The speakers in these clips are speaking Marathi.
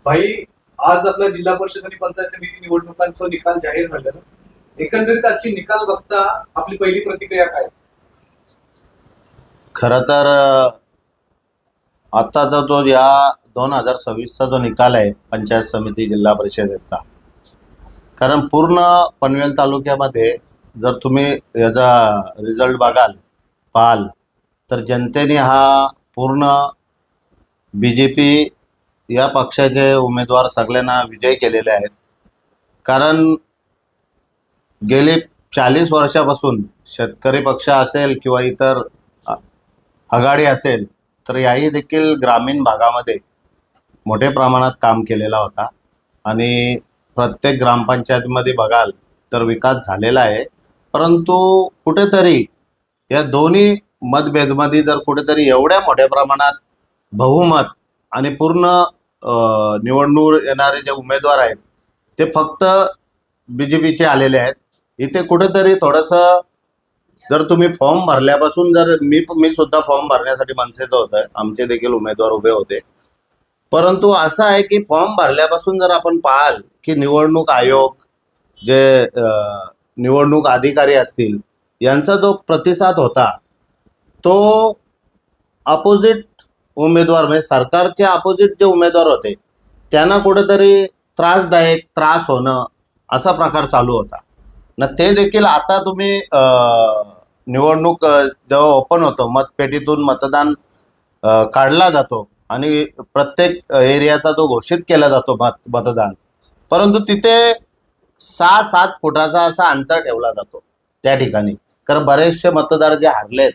भाई, आज आपल्या जिल्हा परिषद आणि पंचायत समिती निवडणुकांचा निकाल जाहीर झालेला. एकंदरीत आजची निकाल बघता आपली पहिली प्रतिक्रिया काय? खरं तर आत्ताचा जो या 2026चा जो निकाल आहे पंचायत समिती जिल्हा परिषदेचा, कारण पूर्ण पनवेल तालुक्यामध्ये जर तुम्ही याचा रिझल्ट पाहाल तर जनतेने हा पूर्ण BJP या पक्षाचे उमेदवार सगळ्यांना विजय केलेले आहेत. कारण गेली 40 वर्षापासून शेतकरी पक्ष असेल किंवा इतर आघाडी असेल तर याही देखील ग्रामीण भागामध्ये मोठ्या प्रमाणात काम केलेला होता आणि प्रत्येक ग्रामपंचायतीमध्ये बघाल तर विकास झालेला आहे. परंतु कुठेतरी या दोन्ही मतभेदमध्ये जर कुठेतरी एवढ्या मोठ्या प्रमाणात बहुमत आणि पूर्ण निवडणूक येणारे जे उमेदवार आहेत ते फक्त BJPचे आलेले आहेत. इथे कुठेतरी थोडंसं जर तुम्ही फॉर्म भरल्यापासून जर मी सुद्धा फॉर्म भरण्यासाठी मनसेचं होतं, आमचे देखील उमेदवार उभे होते. परंतु असं आहे की फॉर्म भरल्यापासून जर आपण पाहाल की निवडणूक आयोग जे निवडणूक अधिकारी असतील यांचा जो प्रतिसाद होता तो अपोजिट उमेदवार म्हणजे सरकारचे अपोजिट जे उमेदवार होते त्यांना कुठेतरी त्रास होणं असा प्रकार चालू होता ना. ते देखील आता तुम्ही निवडणूक जेव्हा ओपन होतं मतपेटीतून मतदान काढला जातो आणि प्रत्येक एरियाचा जो घोषित केला जातो मतदान, परंतु तिथे 6-7 फुटाचा असा अंतर ठेवला जातो त्या ठिकाणी. कारण बरेचसे मतदार जे हारलेत,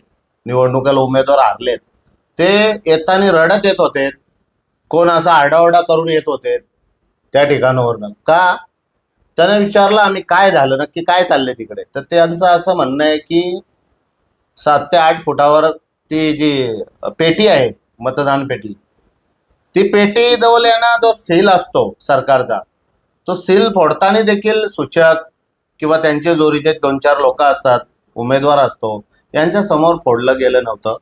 निवडणुकीला उमेदवार हारलेत, ते येताना रडत येत होते, कोण असा आरडाओरडा करून येत होते त्या ठिकाणावरनं. का त्याने विचारलं आम्ही काय झालं, नक्की काय चाललंय तिकडे, तर त्यांचं असं म्हणणं आहे की 7 ते 8 फुटावर ती जी पेटी आहे मतदान पेटी, ती पेटी जवळ ना जो सील असतो सरकारचा, तो सील फोडताना देखील सूचक किंवा त्यांचे जोरीचे 2-4 लोक असतात, उमेदवार असतो, यांच्या समोर फोडलं गेलं नव्हतं.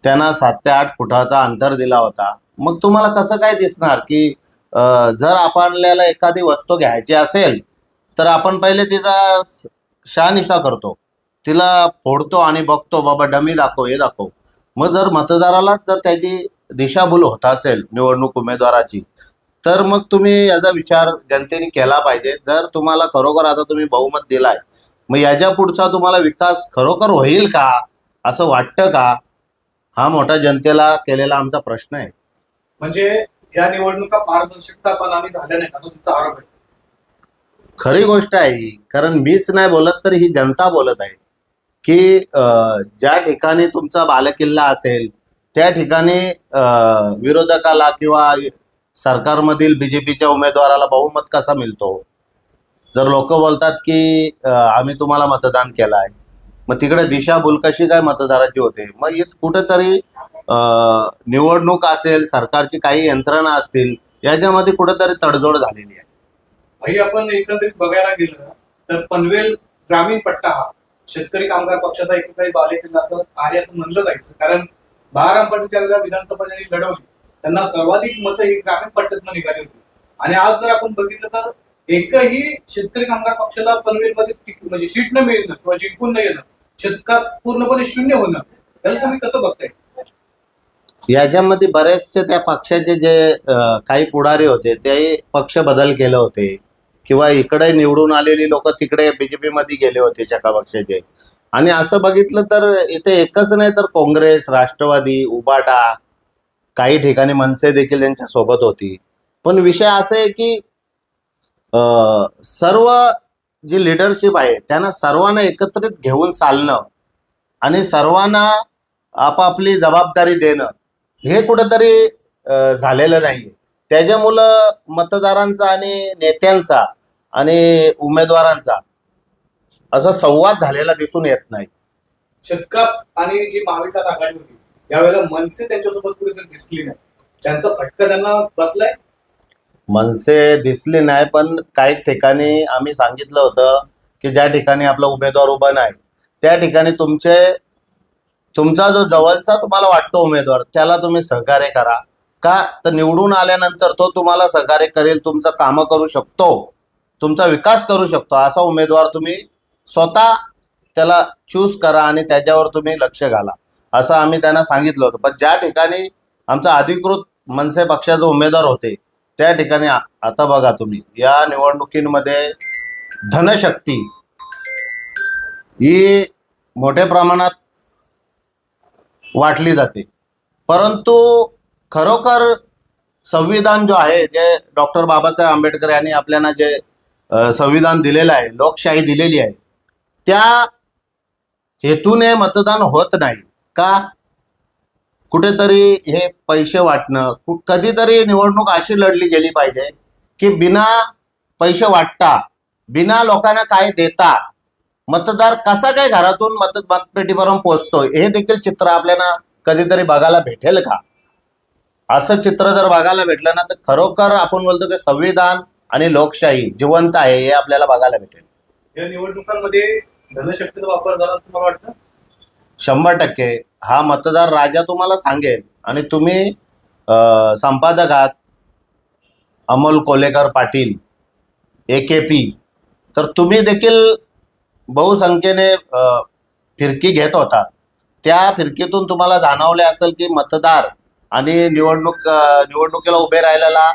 त्यांना 7 ते 8 फुटाचा अंतर दिला होता. मग तुम्हाला कसं काय दिसणार की जर आपल्याला एखादी वस्तू घ्यायची असेल तर आपण पहिले तिचा शहानिशा करतो, तिला फोडतो आणि बघतो बाबा डमी दाखव, हे दाखव. मग जर मतदाराला जर त्याची दिशाभूल होत असेल निवडणूक उमेदवाराची, तर मग तुम्ही याचा विचार जनतेने केला पाहिजे. जर तुम्हाला खरोखर आता तुम्ही बहुमत दिलाय, मग याच्या पुढचा तुम्हाला विकास खरोखर होईल का असं वाटतं का? हा मोठा जनतेला केलेला आमचा प्रश्न आहे. म्हणजे या निवडणुका पारदर्शकतापणाने झाल्या नाहीत असा तुमचा आरोप आहे. खरी गोष्ट आहे ही. कारण मीच नाही बोलत तर ही जनता बोलत आहे की ज्या ठिकाणी तुमचा बालेकिल्ला असेल त्या ठिकाणी विरोधकाला किंवा सरकारमधील BJPच्या उमेदवाराला बहुमत कसा मिळतो. जर लोक बोलतात की आम्ही तुम्हाला मतदान केलं आहे, मग तिकडे दिशाभूल कशी काय मतदाराची होते. मग कुठेतरी निवडणूक असेल, सरकारची काही यंत्रणा असतील, याच्यामध्ये कुठेतरी तडजोड झालेली आहे. भाई, आपण एकंदरीत बघायला गेलं तर पनवेल ग्रामीण पट्टा हा शेतकरी कामगार पक्षाचा एक काही बालेकिल्ला असं आहे असं म्हणलं जायचं. कारण बहाराम पाटील ज्यावेळेला विधानसभा त्यांनी लढवली त्यांना सर्वाधिक मतं ही ग्रामीण पट्ट्यातनं निघाली होती. आणि आज जर आपण बघितलं तर एकही शेतकरी कामगार पक्षाला पनवेलमध्ये म्हणजे सीट न मिळणं किंवा जिंकून न येणं, शेतकरी पूर्णपणे शून्य होणं, त्याला तुम्ही कसं बघताय? याच्यामध्ये बरेचसे त्या पक्षाचे जे काही पुढारी होते ते पक्ष बदल केले होते किंवा इकडे निवडून आलेली लोक तिकडे BJP मध्ये गेले होते चका पक्षाचे. आणि असं बघितलं तर इथे एकच नाही तर काँग्रेस, राष्ट्रवादी, उबाटा, काही ठिकाणी मनसे देखील त्यांच्या सोबत होती. पण विषय असा आहे की सर्व जी लिडरशिप आहे त्यांना सर्वांना एकत्रित घेऊन चालणं आणि सर्वांना आपापली जबाबदारी देणं हे कुठेतरी झालेलं नाही. त्याच्यामुळं मतदारांचा आणि नेत्यांचा आणि उमेदवारांचा असा संवाद झालेला दिसून येत नाही. शेतकरी आणि जी महाविकास आघाडी होती यावेळेला मनसे त्यांच्यासोबत कुठेतरी दिसली नाही, त्यांचा फटका त्यांना बसलाय. मनसे दिसली नाही, पण काही ठिकाणी आम्ही सांगितलं होतं की ज्या ठिकाणी आपला उमेदवार उभा नाही त्या ठिकाणी तुमचा जो जवळचा तुम्हाला वाटतो उमेदवार त्याला तुम्ही सहकार्य करा. का तर निवडून आल्यानंतर तो तुम्हाला सहकार्य करेल, तुमचं कामं करू शकतो, तुमचा विकास करू शकतो असा उमेदवार तुम्ही स्वतः त्याला चूज करा आणि त्याच्यावर तुम्ही लक्ष घाला असं आम्ही त्यांना सांगितलं होतं. पण ज्या ठिकाणी आमचा अधिकृत मनसे पक्षाचे उमेदवार होते त्या ठिकाणी आता बघा तुम्ही या निवडणुकीमध्ये धनशक्ती ही मोठ्या प्रमाणात वाटली जाते, परंतु खरोखर संविधान जो आहे जे डॉक्टर बाबासाहेब आंबेडकर यांनी आपल्याला जे संविधान दिलेलं आहे, लोकशाही दिलेली आहे, त्या हेतूने मतदान होत नाही का? कुठेतरी हे पैसे वाटणं, कधीतरी निवडणूक अशी लढली गेली पाहिजे की बिना पैसे वाटता, बिना लोकांना काय देता मतदार कसा काय घरातून मतपेटीपर्यंत पोहोचतोय हे देखील चित्र आपल्याला कधीतरी बघायला भेटेल का? असं चित्र जर बघायला भेटलं ना तर खरोखर आपण बोलतो की संविधान आणि लोकशाही जिवंत आहे हे आपल्याला बघायला भेटेल. या निवडणुकांमध्ये धनशक्तीचा वापर झाला असं मला वाटतं. 100% हा मतदार राजा तुम्हाला सांगेल. आणि तुम्ही संपादक आहात अमोल कोलेकर पाटील AKP, तर तुम्ही देखील बहुसंख्येने फिरकी घेत होता. त्या फिरकीतून तुम्हाला जाणवले असेल की मतदार आणि निवडणुकीला उभे राहिलेला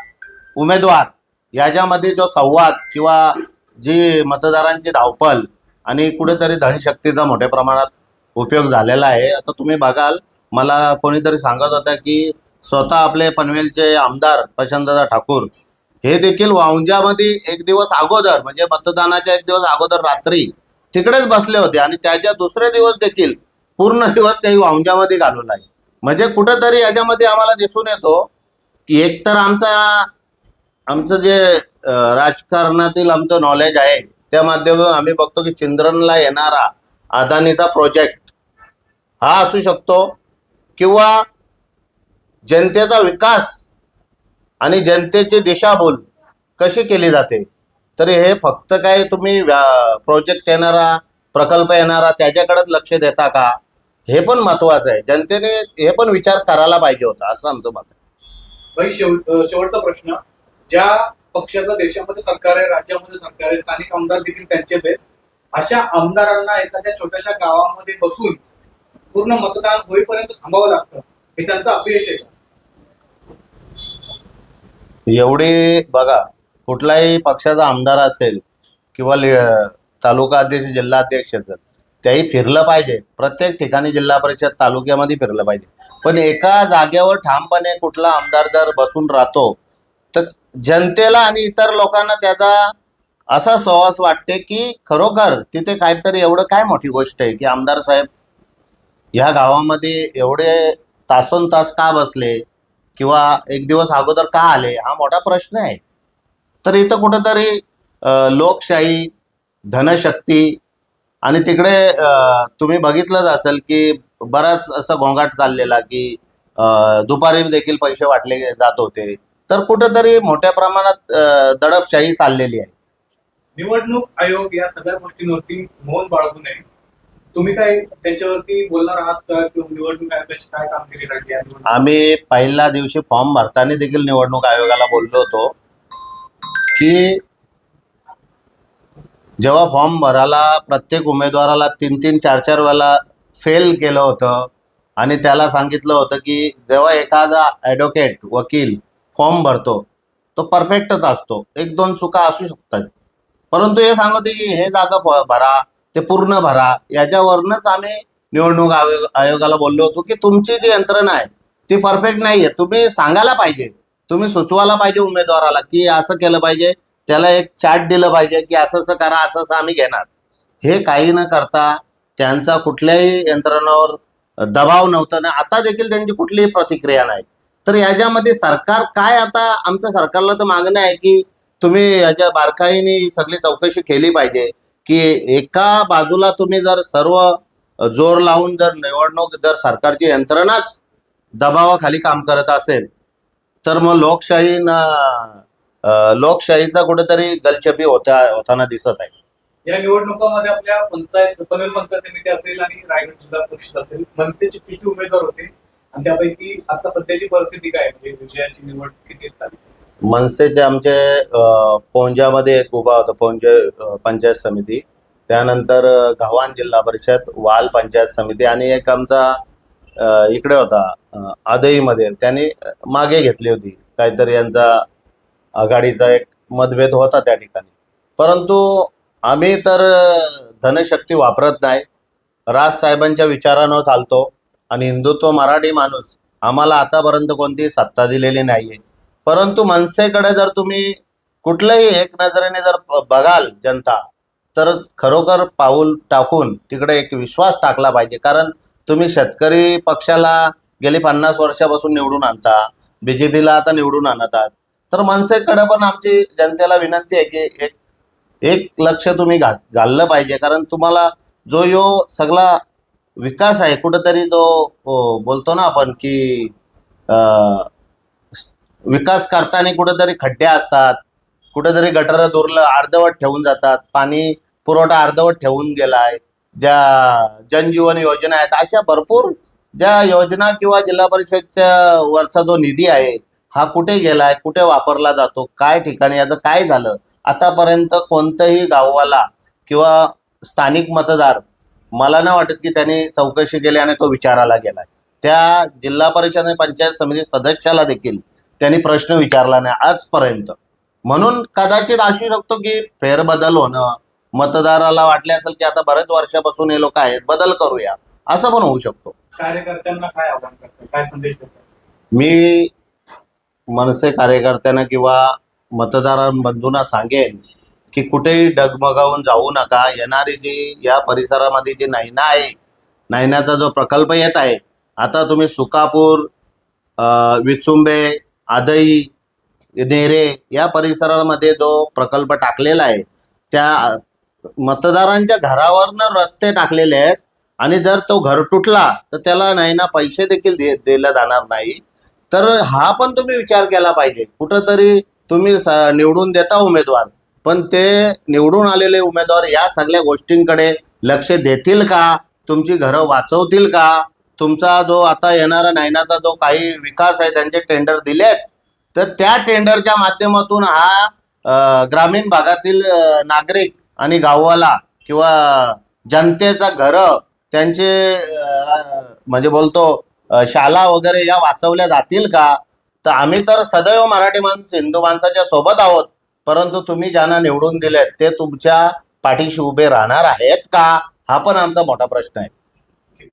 उमेदवार याच्यामध्ये जो संवाद किंवा जी मतदारांची धावपळ आणि कुठेतरी धनशक्तीचा मोठ्या प्रमाणात उपयोग झालेला आहे. आता तुम्ही बघाल, मला कोणीतरी सांगत होता की स्वतः आपले पनवेलचे आमदार प्रशांतदा ठाकूर हे देखील वाऊंजामध्ये एक दिवस अगोदर म्हणजे मतदानाच्या एक दिवस अगोदर रात्री तिकडेच बसले होते आणि त्याच्या दुसरे दिवस देखील पूर्ण दिवस त्याही वाऊंजामध्ये घालवला आहे. म्हणजे कुठेतरी याच्यामध्ये आम्हाला दिसून येतो की एकतर आमचं जे राजकारणातील आमचं नॉलेज आहे त्या माध्यमातून आम्ही बघतो की चिंद्रनला येणारा अदानीचा प्रोजेक्ट हा असू शकतो किंवा जनतेचा विकास आणि जनतेची दिशाभूल कशी केली जाते. तर हे फक्त काय तुम्ही प्रोजेक्ट येणारा प्रकल्प येणारा त्याच्याकडेच लक्ष देता का हे पण महत्वाचं आहे. जनतेने हे पण विचार करायला पाहिजे होता असं आमचं मत आहे. भाई शेवटचा प्रश्न, ज्या पक्षाचं देशामध्ये सरकार आहे, राज्यामध्ये सरकार आहे, स्थानिक आमदार देखील त्यांचेच आहेत, अशा आमदारांना एखाद्या छोट्याशा गावामध्ये बसून पूर्ण मतदान होईपर्यंत थांबावं लागतं, हे त्यांचं अपयश आहे का? एवढे बघा, कुठलाही पक्षाचा आमदार असेल किंवा तालुका अध्यक्ष जिल्हा अध्यक्ष त्याही फिरलं पाहिजे. प्रत्येक ठिकाणी जिल्हा परिषद तालुक्यामध्ये फिरलं पाहिजे. पण एका जागेवर ठामपणे कुठला आमदार जर बसून राहतो तर जनतेला आणि इतर लोकांना त्याचा असा सहवास वाटते की खरोखर तिथे काहीतरी एवढं काय मोठी गोष्ट आहे की आमदार साहेब ह्या गावामध्ये एवढे तासोन तास का बसले किंवा एक दिवस अगोदर का आले, हा मोठा प्रश्न आहे. तर इथं कुठंतरी लोकशाही, धनशक्ती आणि तिकडे तुम्ही बघितलंच असेल की बराच असं गोंगाट चाललेला की दुपारी देखील पैसे वाटले जात होते. तर कुठंतरी मोठ्या प्रमाणात दडपशाही चाललेली आहे. निवडणूक आयोग या सगळ्या गोष्टींवरती मौन बाळगू नये, तुम्ही काय त्यांच्यावरती बोलणार आहात का किंवा निवडणूक आयोगाची काय कामगिरी राहिली आहे? आम्ही पहिल्या दिवशी फॉर्म भरताना देखील निवडणूक आयोगाला बोललो होतो की जेव्हा फॉर्म भरायला प्रत्येक उमेदवाराला 3-3, 4-4 वेळा फेल केलं होतं आणि त्याला सांगितलं होतं की जेव्हा एखादा ॲडव्होकेट वकील फॉर्म भरतो तो परफेक्टच असतो, 1-2 चुका असू शकतात, परंतु हे सांगते की हे जागा भरा, ते पूर्ण भरा. याच्यावरूनच आम्ही निवडणूक आयोगाला बोललो होतो की तुमची जी यंत्रणा आहे ती परफेक्ट नाही आहे. तुम्ही सांगायला पाहिजे, तुम्ही सुचवायला पाहिजे उमेदवाराला की असं केलं पाहिजे, त्याला एक चार्ट दिलं पाहिजे की असं असं करा, असं असं आम्ही घेणार. हे काही न करता त्यांचा कुठल्याही यंत्रणावर दबाव नव्हता ना आता देखील त्यांची कुठलीही प्रतिक्रिया नाही. तर याच्यामध्ये सरकार काय, आता आमच्या सरकारला तर मागणं आहे की तुम्ही याच्या बारकाईने सगळी चौकशी केली पाहिजे की एका बाजूला तुम्ही जर सर्व जोर लावून जर निवडणूक जर सरकारची यंत्रणाच दबावाखाली काम करत असेल तर मग लोकशाहीचा कुठेतरी गलछपी होताना दिसत आहे. या निवडणुकामध्ये आपल्या पनवेल पंचायत समिती असेल आणि रायगड जिल्हा परिषद असेल, मनसेचे किती उमेदवार होते आणि त्यापैकी आता सध्याची परिस्थिती काय आहे? म्हणजे विजयाची निवड किती झाली? मनसेचे आमचे पौंजामध्ये एक उभा होता, पौंज पंचायत समिती, त्यानंतर गव्हाण जिल्हा परिषद, वाल पंचायत समिती आणि एक आमचा इकडे होता आदईमध्ये, त्यांनी मागे घेतली होती काहीतरी, यांचा आघाडीचा एक मतभेद होता त्या ठिकाणी. परंतु आम्ही तर धनशक्ती वापरत नाही, राजसाहेबांच्या विचारानं चालतो आणि हिंदुत्व मराठी माणूस, आम्हाला आतापर्यंत कोणतीही सत्ता दिलेली नाही आहे. परंतु मनसेकडे जर तुम्ही कुठल्याही एक नजरेने जर बघाल जनता, तर खरोखर पाऊल टाकून तिकडे एक विश्वास टाकला पाहिजे. कारण तुम्ही शेतकरी पक्षाला गेली 50 वर्षापासून निवडून आणता, BJPला आता निवडून आणत आहात, तर मनसेकडे पण आमची जनतेला विनंती आहे की एक एक लक्ष तुम्ही घाललं पाहिजे. कारण तुम्हाला जो यो सगळा विकास आहे, कुठंतरी जो बोलतो ना आपण की विकास करताना कुठेतरी खड्डे असतात, कुठेतरी गटर दुर्ल अर्धवट ठेवून जातात, पाणी पुरवठा अर्धवट ठेवून गेलाय. ज्या जनजीवन योजना आहेत, अशा भरपूर ज्या योजना किंवा जिल्हा परिषदच्या वरचा जो निधी आहे हा कुठे गेलाय, कुठे वापरला जातो, काय ठिकाणी याचं काय झालं, आतापर्यंत कोणतंही गाववाला किंवा स्थानिक मतदार, मला नाही वाटत की त्यांनी चौकशी केली आणि तो विचारायला गेलाय. त्या जिल्हा परिषद आणि पंचायत समिती सदस्याला देखील त्यांनी प्रश्न विचारला नाही आजपर्यंत. म्हणून कदाचित असू शकतो की फेरबदल होणं, मतदाराला वाटले असेल की आता बरेच वर्षापासून हे लोक आहेत, बदल करूया, असं पण होऊ शकतो. कार्यकर्त्यांना काय आव्हान करतात, काय संदेश देतात? मी मनसे कार्यकर्त्यांना किंवा मतदारांबंधूंना सांगेन की कुठेही डगमगावून जाऊ नका. येणारी जी या परिसरामध्ये जी नैना आहे, नैनाचा जो प्रकल्प येत आहे, आता तुम्ही सुकापूर, विचुंबे, आदई, नेरे या परिसरामध्ये जो प्रकल्प टाकलेला आहे, त्या मतदारांच्या घरावरनं रस्ते टाकलेले आहेत आणि जर तो घर तुटला तर त्याला नैना पैसे देखील दिले जाणार नाही. तर हा पण तुम्ही विचार केला पाहिजे. कुठंतरी तुम्ही निवडून देता उमेदवार, पण ते निवडून आलेले उमेदवार या सगळ्या गोष्टींकडे लक्ष देतील का? तुमची घरं वाचवतील का? तुमचा जो आता येणारा नैनाचा जो काही विकास आहे, त्यांचे टेंडर दिलेत, तर त्या टेंडरच्या माध्यमातून हा ग्रामीण भागातील नागरिक आणि गाववाला किंवा जनतेचा घरं, त्यांचे म्हणजे बोलतो शाळा वगैरे या वाचवल्या जातील का? तर आम्ही तर सदैव मराठी माणूस, हिंदू माणसाच्या सोबत आहोत, परंतु तुम्ही ज्यांना निवडून दिलेत ते तुमच्या पाठीशी उभे राहणार आहेत का? हा पण आमचा मोठा प्रश्न आहे.